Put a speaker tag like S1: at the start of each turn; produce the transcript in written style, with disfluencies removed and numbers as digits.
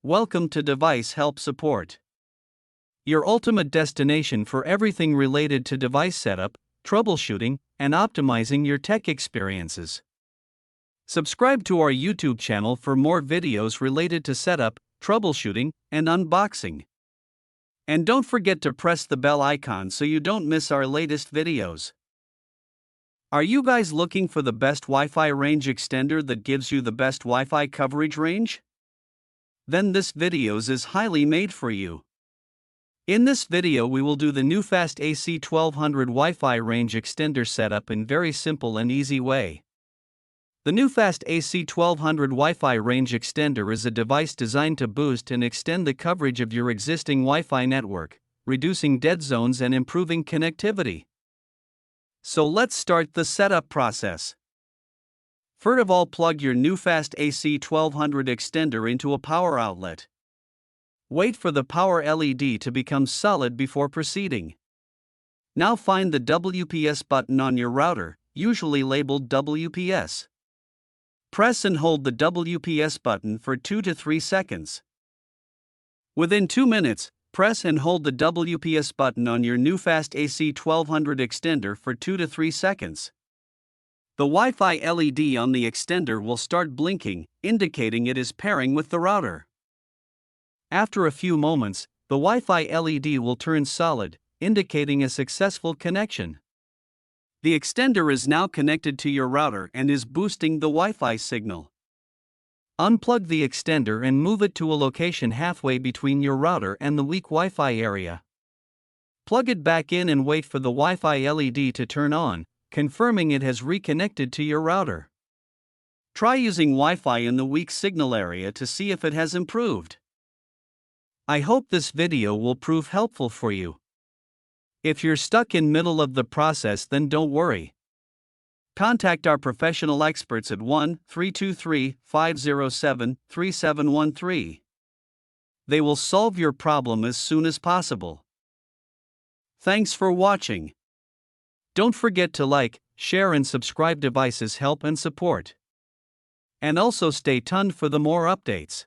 S1: Welcome to Device Help Support, your ultimate destination for everything related to device setup, troubleshooting, and optimizing your tech experiences. Subscribe to our YouTube channel for more videos related to setup, troubleshooting, and unboxing. And don't forget to press the bell icon so you don't miss our latest videos. Are you guys looking for the best Wi-Fi range extender that gives you the best Wi-Fi coverage range? Then this videos is highly made for you. In this video we will do the Newfast AC1200 Wi-Fi range extender setup in very simple and easy way. The Newfast AC1200 Wi-Fi range extender is a device designed to boost and extend the coverage of your existing Wi-Fi network, reducing dead zones and improving connectivity. So let's start the setup process. First of all, plug your Newfast AC1200 extender into a power outlet. Wait for the power LED to become solid before proceeding. Now find the WPS button on your router, usually labeled WPS. Press and hold the WPS button for 2 to 3 seconds. Within 2 minutes, press and hold the WPS button on your Newfast AC1200 extender for 2 to 3 seconds. The Wi-Fi LED on the extender will start blinking, indicating it is pairing with the router. After a few moments, the Wi-Fi LED will turn solid, indicating a successful connection. The extender is now connected to your router and is boosting the Wi-Fi signal. Unplug the extender and move it to a location halfway between your router and the weak Wi-Fi area. Plug it back in and wait for the Wi-Fi LED to turn on, confirming it has reconnected to your router. Try using Wi-Fi in the weak signal area to see if it has improved. I hope this video will prove helpful for you. If you're stuck in middle of the process, then don't worry. Contact our professional experts at 1-323-507-3713. They will solve your problem as soon as possible. Thanks for watching. Don't forget to like, share and subscribe. Devices Help and Support. And also stay tuned for the more updates.